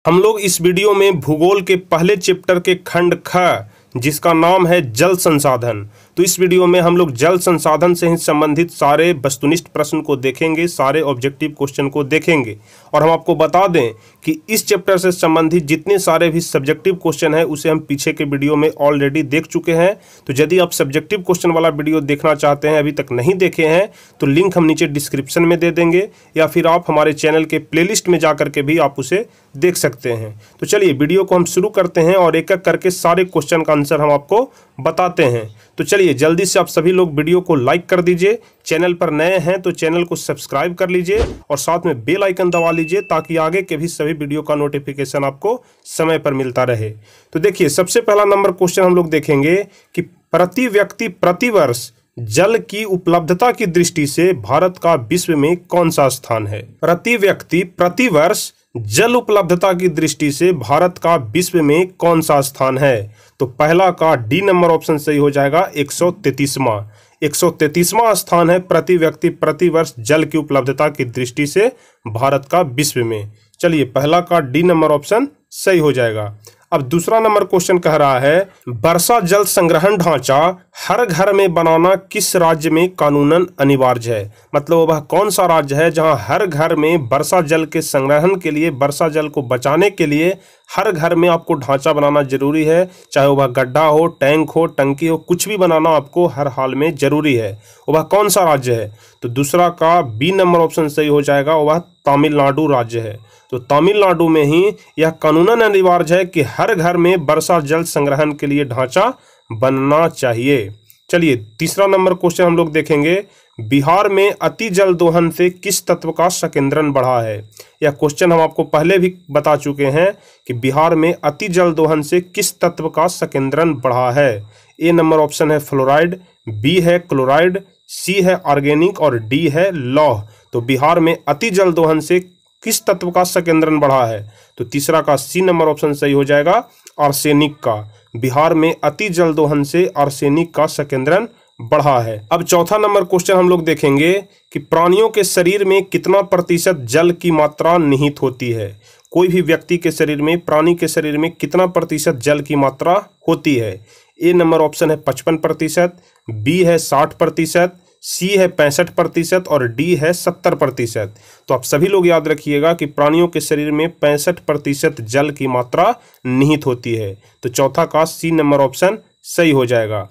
हम लोग इस वीडियो में भूगोल के पहले चैप्टर के खंड ख जिसका नाम है जल संसाधन। तो इस वीडियो में हम लोग जल संसाधन से ही संबंधित सारे वस्तुनिष्ठ प्रश्न को देखेंगे, सारे ऑब्जेक्टिव क्वेश्चन को देखेंगे। और हम आपको बता दें कि इस चैप्टर से संबंधित जितने सारे भी सब्जेक्टिव क्वेश्चन हैं उसे हम पीछे के वीडियो में ऑलरेडी देख चुके हैं। तो यदि आप सब्जेक्टिव क्वेश्चन वाला वीडियो देखना चाहते हैं, अभी तक नहीं देखे हैं, तो लिंक हम नीचे डिस्क्रिप्शन में दे देंगे, या फिर आप हमारे चैनल के प्लेलिस्ट में जा करके भी आप उसे देख सकते हैं। तो चलिए वीडियो को हम शुरू करते हैं और एक एक करके सारे क्वेश्चन का आंसर हम आपको बताते हैं। तो चलिए जल्दी से आप सभी लोग वीडियो को लाइक कर दीजिए, चैनल पर नए हैं तो चैनल को सब्सक्राइब कर लीजिए और साथ में बेल आइकन दबा लीजिए ताकि आगे के भी सभी वीडियो का नोटिफिकेशन आपको समय पर मिलता रहे। तो देखिए सबसे पहला नंबर क्वेश्चन हम लोग देखेंगे कि प्रति व्यक्ति प्रतिवर्ष जल की उपलब्धता की दृष्टि से भारत का विश्व में कौन सा स्थान है। प्रति व्यक्ति प्रतिवर्ष जल उपलब्धता की दृष्टि से भारत का विश्व में कौन सा स्थान है। तो पहला का डी नंबर ऑप्शन सही हो जाएगा 133वां। 133वां स्थान है प्रति व्यक्ति प्रतिवर्ष जल की उपलब्धता की दृष्टि से भारत का विश्व में। चलिए पहला का डी नंबर ऑप्शन सही हो जाएगा। अब दूसरा नंबर क्वेश्चन कह रहा है वर्षा जल संग्रहण ढांचा हर घर में बनाना किस राज्य में कानूनन अनिवार्य है। मतलब वह कौन सा राज्य है जहां हर घर में वर्षा जल के संग्रहण के लिए, वर्षा जल को बचाने के लिए हर घर में आपको ढांचा बनाना जरूरी है, चाहे वह गड्ढा हो, टैंक हो, टंकी हो, कुछ भी बनाना आपको हर हाल में जरूरी है। वह कौन सा राज्य है। तो दूसरा का बी नंबर ऑप्शन सही हो जाएगा, वह तमिलनाडु राज्य है। तो तमिलनाडु में ही यह कानूनन अनिवार्य है कि हर घर में वर्षा जल संग्रहण के लिए ढांचा बनना चाहिए। चलिए तीसरा नंबर क्वेश्चन हम लोग देखेंगे बिहार में अति जल दोहन से किस तत्व का संकेंद्रण बढ़ा है। यह क्वेश्चन हम आपको पहले भी बता चुके हैं कि बिहार में अति जल दोहन से किस तत्व का संकेंद्रण बढ़ा है। ए नंबर ऑप्शन है फ्लोराइड, बी है क्लोराइड, सी है ऑर्गेनिक और डी है लौह। तो बिहार में अति जल दोहन से किस तत्व का संकेंद्रण बढ़ा है। तो तीसरा का सी नंबर ऑप्शन सही हो जाएगा आर्सेनिक का। बिहार में अति जल दोहन से आर्सेनिक का संकेंद्रण बढ़ा है। अब चौथा नंबर क्वेश्चन हम लोग देखेंगे कि प्राणियों के शरीर में कितना प्रतिशत जल की मात्रा निहित होती है। कोई भी व्यक्ति के शरीर में, प्राणी के शरीर में कितना प्रतिशत जल की मात्रा होती है। ए नंबर ऑप्शन है 55%, बी है 60%, सी है 65% और डी है 70%। तो आप सभी लोग याद रखिएगा कि प्राणियों के शरीर में 65% जल की मात्रा निहित होती है। तो चौथा का सी नंबर ऑप्शन सही हो जाएगा।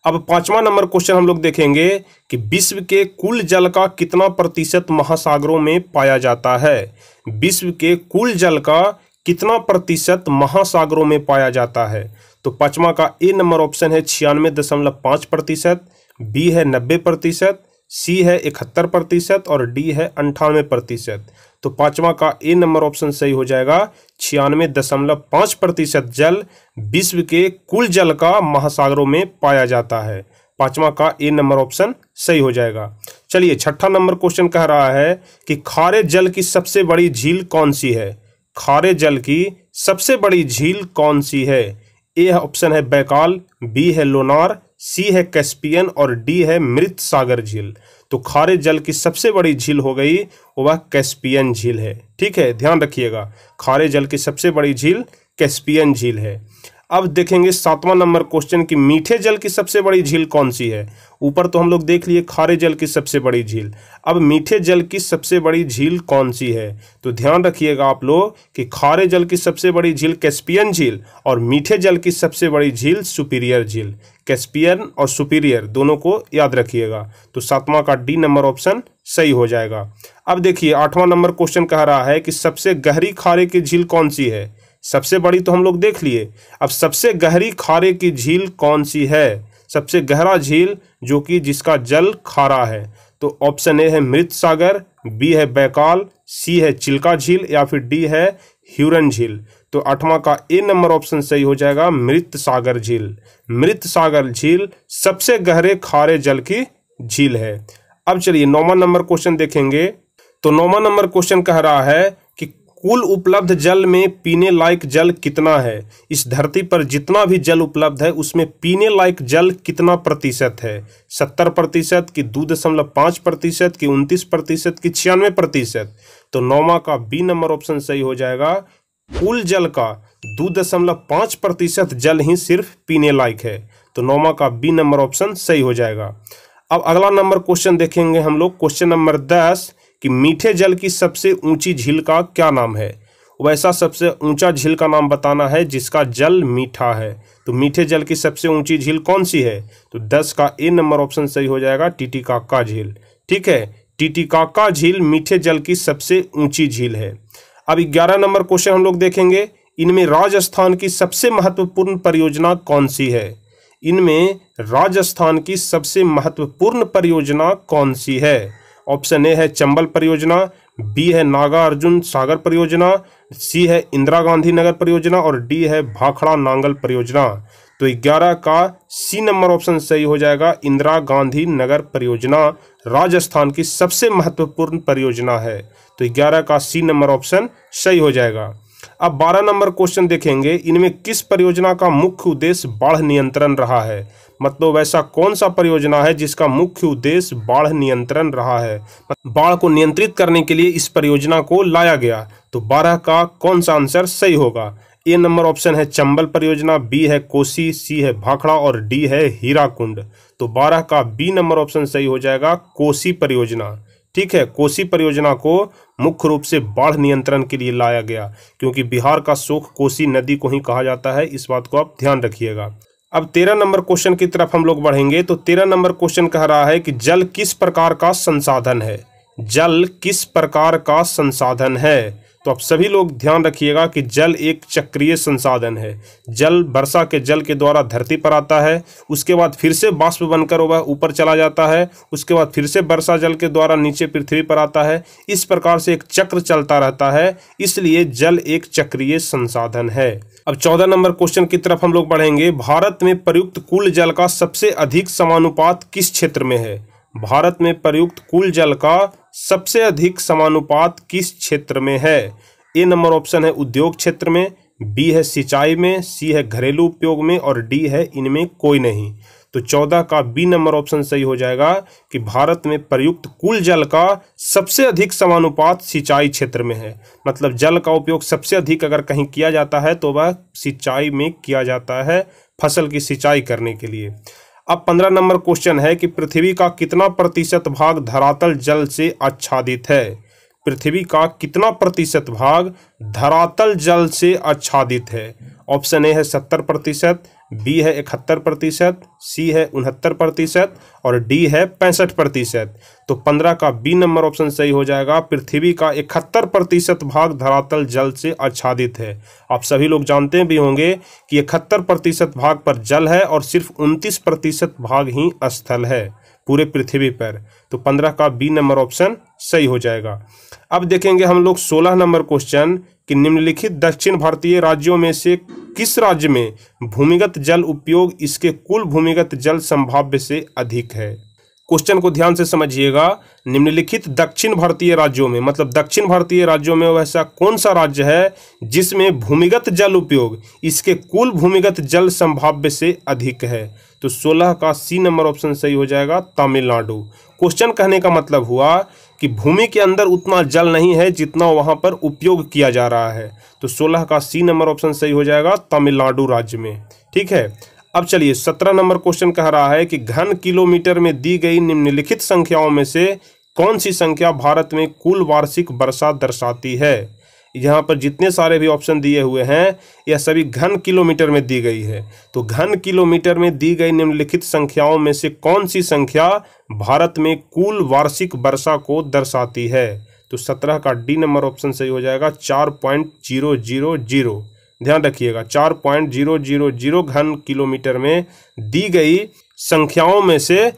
अब पांचवा नंबर क्वेश्चन हम लोग देखेंगे कि विश्व के कुल जल का कितना प्रतिशत महासागरों में पाया जाता है। विश्व के कुल जल का कितना प्रतिशत महासागरों में पाया जाता है। तो पांचवा का ए नंबर ऑप्शन है 96.5%, बी है 90%, सी है 71% और डी है 98%। तो पांचवा का ए नंबर ऑप्शन सही हो जाएगा 96.5% जल विश्व के कुल जल का महासागरों में पाया जाता है। पांचवा का ए नंबर ऑप्शन सही हो जाएगा। चलिए छठा नंबर क्वेश्चन कह रहा है कि खारे जल की सबसे बड़ी झील कौन सी है। खारे जल की सबसे बड़ी झील कौन सी है। ए ऑप्शन है बैकाल, बी है लोनार, सी है कैस्पियन और डी है मृत सागर झील। तो खारे जल की सबसे बड़ी झील हो गई वह कैस्पियन झील है। ठीक है, ध्यान रखिएगा, खारे जल की सबसे बड़ी झील कैस्पियन झील है। अब देखेंगे सातवां नंबर क्वेश्चन कि मीठे जल की सबसे बड़ी झील कौन सी है। ऊपर तो हम लोग देख लिए खारे जल की सबसे बड़ी झील, अब मीठे जल की सबसे बड़ी झील कौन सी है। तो ध्यान रखिएगा आप लोग कि खारे जल की सबसे बड़ी झील कैस्पियन झील और मीठे जल की सबसे बड़ी झील सुपीरियर झील। कैस्पियन और सुपीरियर दोनों को याद रखिएगा। तो सातवां का डी नंबर ऑप्शन सही हो जाएगा। अब देखिए आठवां नंबर क्वेश्चन कह रहा है कि सबसे गहरी खारे की झील कौन सी है। सबसे बड़ी तो हम लोग देख लिए, अब सबसे गहरी खारे की झील कौन सी है। सबसे गहरा झील जो कि जिसका जल खारा है। तो ऑप्शन ए है मृत सागर, बी है बैकाल, सी है चिल्का झील या फिर डी है ह्यूरन झील। तो आठवां का ए नंबर ऑप्शन सही हो जाएगा मृत सागर झील। मृत सागर झील सबसे गहरे खारे जल की झील है। अब चलिए नौवां नंबर क्वेश्चन देखेंगे। तो नौवां नंबर क्वेश्चन कह रहा है कि कुल उपलब्ध जल में पीने लायक जल कितना है। इस धरती पर जितना भी जल उपलब्ध है उसमें पीने लायक जल कितना प्रतिशत है। 70% की 2.5% की 29% की 96%। तो नौवां का बी नंबर ऑप्शन सही हो जाएगा कुल जल का 2.5% जल ही सिर्फ पीने लायक है। तो 9वां का बी नंबर ऑप्शन सही हो जाएगा। अब अगला नंबर क्वेश्चन देखेंगे हम लोग, क्वेश्चन नंबर 10 कि मीठे जल की सबसे ऊंची झील का क्या नाम है। वैसा सबसे ऊंचा झील का नाम बताना है जिसका जल मीठा है। तो मीठे जल की सबसे ऊंची झील कौन सी है? तो 10 का ए नंबर ऑप्शन सही हो जाएगा, टीटीकाका झील। ठीक है, टीटीकाका झील मीठे जल की सबसे ऊंची झील है। अब 11 नंबर क्वेश्चन हम लोग देखेंगे, इनमें राजस्थान की सबसे महत्वपूर्ण परियोजना कौन सी है? इनमें राजस्थान की सबसे महत्वपूर्ण परियोजना कौन सी है? ऑप्शन ए है चंबल परियोजना, बी है नागा अर्जुन सागर परियोजना, सी है इंदिरा गांधी नगर परियोजना और डी है भाखड़ा नांगल परियोजना। तो 11 का सी नंबर ऑप्शन सही हो जाएगा, इंदिरा गांधी नगर परियोजना राजस्थान की सबसे महत्वपूर्ण परियोजना है। तो 11 का सी नंबर ऑप्शन सही हो जाएगा। अब 12 नंबर क्वेश्चन देखेंगे, इनमें किस परियोजना का मुख्य उद्देश्य बाढ़ नियंत्रण रहा है? मतलब वैसा कौन सा परियोजना है जिसका मुख्य उद्देश्य बाढ़ नियंत्रण रहा है, बाढ़ को नियंत्रित करने के लिए इस परियोजना को लाया गया। तो 12 का कौन सा आंसर सही होगा? ए नंबर ऑप्शन है चंबल परियोजना, बी है कोसी, सी है भाखड़ा और डी है हीराकुंड। तो 12 का बी नंबर ऑप्शन सही हो जाएगा, कोसी परियोजना। ठीक है, कोसी परियोजना को मुख्य रूप से बाढ़ नियंत्रण के लिए लाया गया, क्योंकि बिहार का शोक कोसी नदी को ही कहा जाता है। इस बात को आप ध्यान रखिएगा। अब 13 नंबर क्वेश्चन की तरफ हम लोग बढ़ेंगे। तो 13 नंबर क्वेश्चन कह रहा है कि जल किस प्रकार का संसाधन है? जल किस प्रकार का संसाधन है? तो आप सभी लोग ध्यान रखिएगा कि जल एक चक्रीय संसाधन है। जल वर्षा के जल के द्वारा धरती पर आता है, उसके बाद फिर से बाष्प बनकर वह ऊपर चला जाता है, उसके बाद फिर से वर्षा जल के द्वारा नीचे पृथ्वी पर आता है। इस प्रकार से एक चक्र चलता रहता है, इसलिए जल एक चक्रीय संसाधन है। अब 14 नंबर क्वेश्चन की तरफ हम लोग बढ़ेंगे। भारत में प्रयुक्त कुल जल का सबसे अधिक समानुपात किस क्षेत्र में है? भारत में प्रयुक्त कुल जल का सबसे अधिक समानुपात किस क्षेत्र में है? ए नंबर ऑप्शन है उद्योग क्षेत्र में, बी है सिंचाई में, सी है घरेलू उपयोग में और डी है इनमें कोई नहीं। तो 14 का बी नंबर ऑप्शन सही हो जाएगा कि भारत में प्रयुक्त कुल जल का सबसे अधिक समानुपात सिंचाई क्षेत्र में है। मतलब जल का उपयोग सबसे अधिक अगर कहीं किया जाता है तो वह सिंचाई में किया जाता है, फसल की सिंचाई करने के लिए। अब 15 नंबर क्वेश्चन है कि पृथ्वी का कितना प्रतिशत भाग धरातल जल से आच्छादित है? पृथ्वी का कितना प्रतिशत भाग धरातल जल से आच्छादित है? ऑप्शन ए है 70%, बी है 71%, सी है 69% और डी है 65%। तो 15 का बी नंबर ऑप्शन सही हो जाएगा, पृथ्वी का 71% भाग धरातल जल से आच्छादित है। आप सभी लोग जानते भी होंगे कि 71% भाग पर जल है और सिर्फ 29% भाग ही स्थल है पूरे पृथ्वी पर। तो 15 का बी नंबर ऑप्शन सही हो जाएगा। अब देखेंगे हम लोग 16 नंबर क्वेश्चन कि निम्नलिखित दक्षिण भारतीय राज्यों में से किस राज्य में भूमिगत जल उपयोग इसके कुल भूमिगत जल संभाव्य से अधिक है? क्वेश्चन को ध्यान से समझिएगा। निम्नलिखित दक्षिण भारतीय राज्यों में, मतलब दक्षिण भारतीय राज्यों में वैसा कौन सा राज्य है जिसमें भूमिगत जल उपयोग इसके कुल भूमिगत जल संभाव्य से अधिक है? तो 16 का सी नंबर ऑप्शन सही हो जाएगा, तमिलनाडु। क्वेश्चन कहने का मतलब हुआ कि भूमि के अंदर उतना जल नहीं है जितना वहां पर उपयोग किया जा रहा है। तो 16 का सी नंबर ऑप्शन सही हो जाएगा, तमिलनाडु राज्य में। ठीक है, अब चलिए 17 नंबर क्वेश्चन कह रहा है कि घन किलोमीटर में दी गई निम्नलिखित संख्याओं में से कौन सी संख्या भारत में कुल वार्षिक वर्षा दर्शाती है? यहाँ पर जितने सारे भी ऑप्शन दिए हुए हैं यह सभी घन किलोमीटर में दी गई है। तो घन किलोमीटर में दी गई निम्नलिखित संख्याओं में से कौन सी संख्या भारत में कुल वार्षिक वर्षा को दर्शाती है? तो 17 का डी नंबर ऑप्शन सही हो जाएगा, 4.000। ध्यान रखिएगा, 4.000 घन किलोमीटर में दी गई संख्याओं में से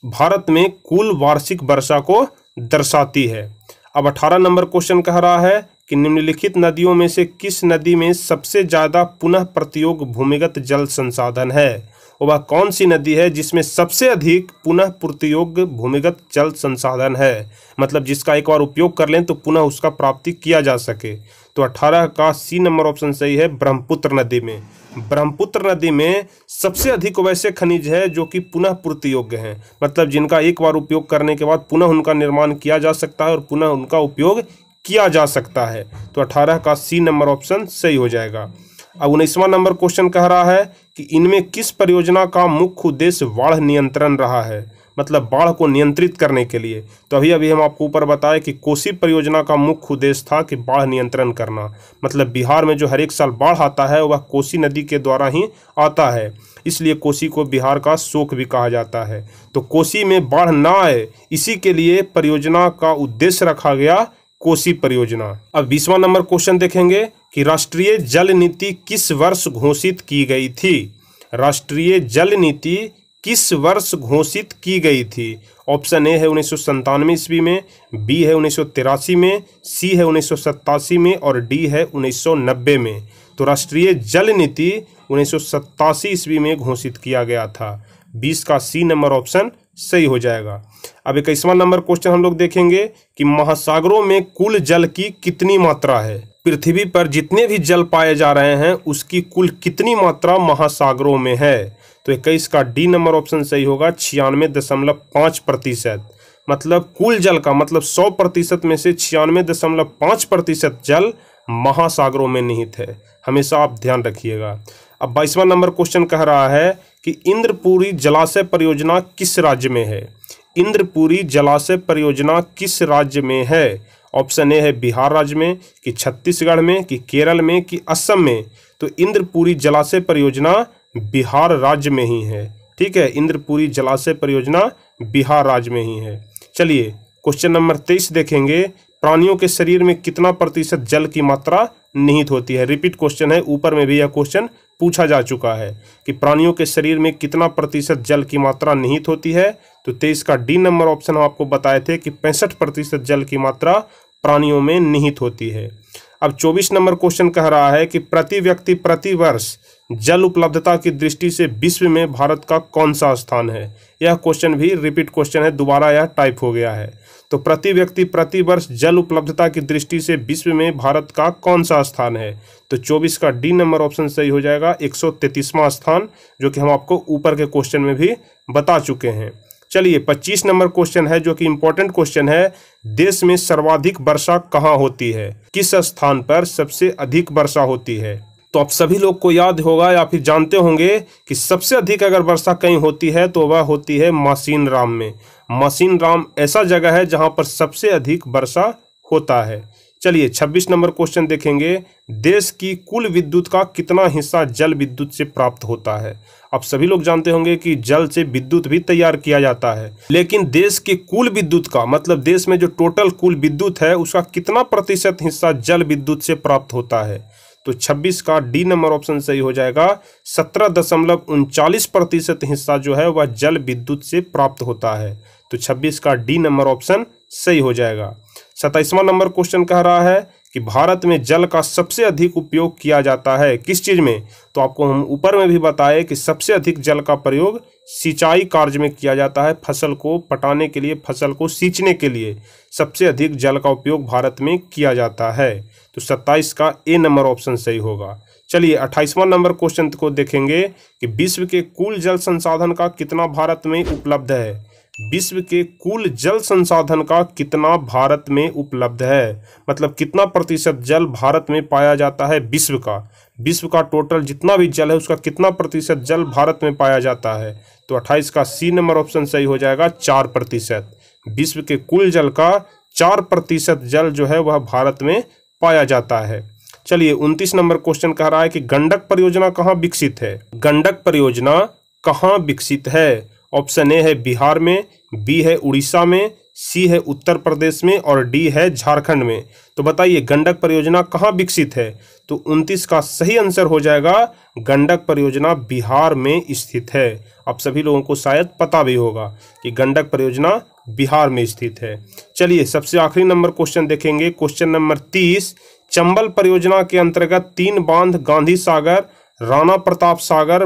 भारत में कुल वार्षिक वर्षा को दर्शाती है। अब 18 नंबर क्वेश्चन कह रहा है कि निम्नलिखित नदियों में से किस नदी में सबसे ज्यादा पुनः प्रत्योग भूमिगत जल संसाधन है? वह कौन सी नदी है जिसमें सबसे अधिक पुनः प्रत्योग भूमिगत जल संसाधन है? मतलब जिसका एक बार उपयोग कर लें तो पुनः उसका प्राप्ति किया जा सके। तो 18 का सी नंबर ऑप्शन सही है, ब्रह्मपुत्र नदी में। ब्रह्मपुत्र नदी में सबसे अधिक वैसे खनिज है जो कि पुनः पूर्ति योग्य हैं, मतलब जिनका एक बार उपयोग करने के बाद पुनः उनका निर्माण किया जा सकता है और पुनः उनका उपयोग किया जा सकता है। तो 18 का सी नंबर ऑप्शन सही हो जाएगा। अब 19वां नंबर क्वेश्चन कह रहा है कि इनमें किस परियोजना का मुख्य उद्देश्य बाढ़ नियंत्रण रहा है, मतलब बाढ़ को नियंत्रित करने के लिए। तो अभी हम आपको ऊपर बताए कि कोसी परियोजना का मुख्य उद्देश्य था कि बाढ़ नियंत्रण करना, मतलब बिहार में जो हर एक साल बाढ़ आता है वह कोसी नदी के द्वारा ही आता है, इसलिए कोसी को बिहार का शोक भी कहा जाता है। तो कोसी में बाढ़ ना आए इसी के लिए परियोजना का उद्देश्य रखा गया कोसी परियोजना। अब 20वां नंबर क्वेश्चन देखेंगे कि राष्ट्रीय जल नीति किस वर्ष घोषित की गई थी। राष्ट्रीय जल नीति किस वर्ष घोषित की गई थी। ऑप्शन ए है 1997 ईस्वी में, बी है 1983 में, सी है 1987 में और डी है 1990 में। तो राष्ट्रीय जल नीति 1987 ईस्वी में घोषित किया गया था। 20 का सी नंबर ऑप्शन सही हो जाएगा। अब 21वां नंबर क्वेश्चन हम लोग देखेंगे कि महासागरों में कुल जल की कितनी मात्रा है। पृथ्वी पर जितने भी जल पाए जा रहे हैं उसकी कुल कितनी मात्रा महासागरों में है। तो 21 का डी नंबर ऑप्शन सही होगा, 96.5%। मतलब कुल जल का मतलब 100% में से 96.5% जल महासागरों में निहित है, हमेशा आप ध्यान रखिएगा। अब 22वां नंबर क्वेश्चन कह रहा है कि इंद्रपुरी जलाशय परियोजना किस राज्य में है। इंद्रपुरी जलाशय परियोजना किस राज्य में है। ऑप्शन ए है बिहार राज्य में, कि छत्तीसगढ़ में, कि केरल में, कि असम में। तो इंद्रपुरी जलाशय परियोजना बिहार राज्य में ही है। ठीक है, इंद्रपुरी जलाशय परियोजना बिहार राज्य में ही है। चलिए क्वेश्चन नंबर 23 देखेंगे, प्राणियों के शरीर में कितना प्रतिशत जल की मात्रा निहित होती है। रिपीट क्वेश्चन है, ऊपर में भी यह क्वेश्चन पूछा जा चुका है कि प्राणियों के शरीर में कितना प्रतिशत जल की मात्रा निहित होती है। तो 23 का डी नंबर ऑप्शन हम आपको बताए थे कि 65% जल की मात्रा प्राणियों में निहित होती है। अब 24 नंबर क्वेश्चन कह रहा है कि प्रति व्यक्ति प्रति वर्ष जल उपलब्धता की दृष्टि से विश्व में भारत का कौन सा स्थान है। यह क्वेश्चन भी रिपीट क्वेश्चन है, दोबारा यह टाइप हो गया है। तो प्रति व्यक्ति प्रति वर्ष जल उपलब्धता की दृष्टि से विश्व में भारत का कौन सा स्थान है। तो 24 का डी नंबर ऑप्शन सही हो जाएगा, 133वां स्थान, जो कि हम आपको ऊपर के क्वेश्चन में भी बता चुके हैं। चलिए 25 नंबर क्वेश्चन है जो कि इंपॉर्टेंट क्वेश्चन है, देश में सर्वाधिक वर्षा कहाँ होती है, किस स्थान पर सबसे अधिक वर्षा होती है। तो आप सभी लोग को याद होगा या फिर जानते होंगे कि सबसे अधिक अगर वर्षा कहीं होती है तो वह होती है मासीन राम में। मासीन राम ऐसा जगह है जहां पर सबसे अधिक वर्षा होता है। चलिए 26 नंबर क्वेश्चन देखेंगे, देश की कुल विद्युत का कितना हिस्सा जल विद्युत से प्राप्त होता है। आप सभी लोग जानते होंगे कि जल से विद्युत भी तैयार किया जाता है, लेकिन देश के कुल विद्युत का मतलब देश में जो टोटल कुल विद्युत है उसका कितना प्रतिशत हिस्सा जल विद्युत से प्राप्त होता है। तो 26 का डी नंबर ऑप्शन सही हो जाएगा, 17.39% हिस्सा जो है वह जल विद्युत से प्राप्त होता है। तो 26 का डी नंबर ऑप्शन सही हो जाएगा। 27वां नंबर क्वेश्चन कह रहा है कि भारत में जल का सबसे अधिक उपयोग किया जाता है किस चीज में। तो आपको हम ऊपर में भी बताए कि सबसे अधिक जल का प्रयोग सिंचाई कार्य में किया जाता है, फसल को पटाने के लिए, फसल को सींचने के लिए सबसे अधिक जल का उपयोग भारत में किया जाता है। तो 27 का ए नंबर ऑप्शन सही होगा। चलिए 28वां नंबर क्वेश्चन को देखेंगे कि विश्व के कुल जल संसाधन का कितना भारत में उपलब्ध है। विश्व के कुल जल संसाधन का कितना भारत में उपलब्ध है, मतलब कितना प्रतिशत जल भारत में पाया जाता है। विश्व का टोटल जितना भी जल है उसका कितना प्रतिशत जल भारत में पाया जाता है। तो 28 का सी नंबर ऑप्शन सही हो जाएगा, 4%। विश्व के कुल जल का 4% जल जो है वह भारत में पाया जाता है। चलिए 29 नंबर क्वेश्चन कह रहा है कि गंडक परियोजना कहाँ विकसित है। गंडक परियोजना कहाँ विकसित है। ऑप्शन ए है बिहार में, बी है उड़ीसा में, सी है उत्तर प्रदेश में और डी है झारखंड में। तो बताइए गंडक परियोजना कहाँ विकसित है। तो 29 का सही आंसर हो जाएगा, गंडक परियोजना बिहार में स्थित है। आप सभी लोगों को शायद पता भी होगा कि गंडक परियोजना बिहार में स्थित है। चलिए सबसे आखिरी नंबर क्वेश्चन देखेंगे, क्वेश्चन नंबर 30। चंबल परियोजना के अंतर्गत 3 बांध गांधी सागर, राणा प्रताप सागर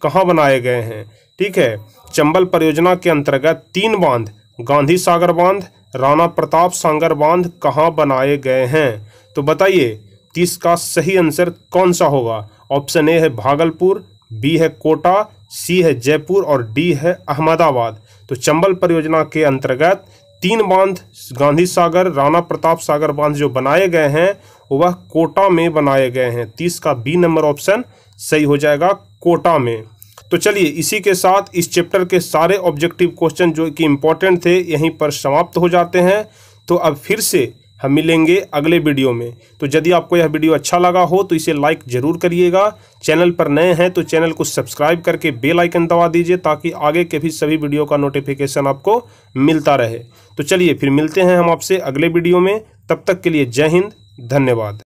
कहाँ बनाए गए हैं। ठीक है, चंबल परियोजना के अंतर्गत 3 बांध गांधी सागर बांध, राणा प्रताप सागर बांध कहाँ बनाए गए हैं। तो बताइए 30 का सही आंसर कौन सा होगा। ऑप्शन ए है भागलपुर, बी है कोटा, सी है जयपुर और डी है अहमदाबाद। तो चंबल परियोजना के अंतर्गत 3 बांध गांधी सागर, राणा प्रताप सागर बांध जो बनाए गए हैं वह कोटा में बनाए गए हैं। 30 का बी नंबर ऑप्शन सही हो जाएगा, कोटा में। तो चलिए इसी के साथ इस चैप्टर के सारे ऑब्जेक्टिव क्वेश्चन जो कि इम्पोर्टेंट थे यहीं पर समाप्त हो जाते हैं। तो अब फिर से हम मिलेंगे अगले वीडियो में। तो यदि आपको यह वीडियो अच्छा लगा हो तो इसे लाइक जरूर करिएगा। चैनल पर नए हैं तो चैनल को सब्सक्राइब करके बेल आइकन दबा दीजिए ताकि आगे के भी सभी वीडियो का नोटिफिकेशन आपको मिलता रहे। तो चलिए फिर मिलते हैं हम आपसे अगले वीडियो में। तब तक के लिए जय हिंद, धन्यवाद।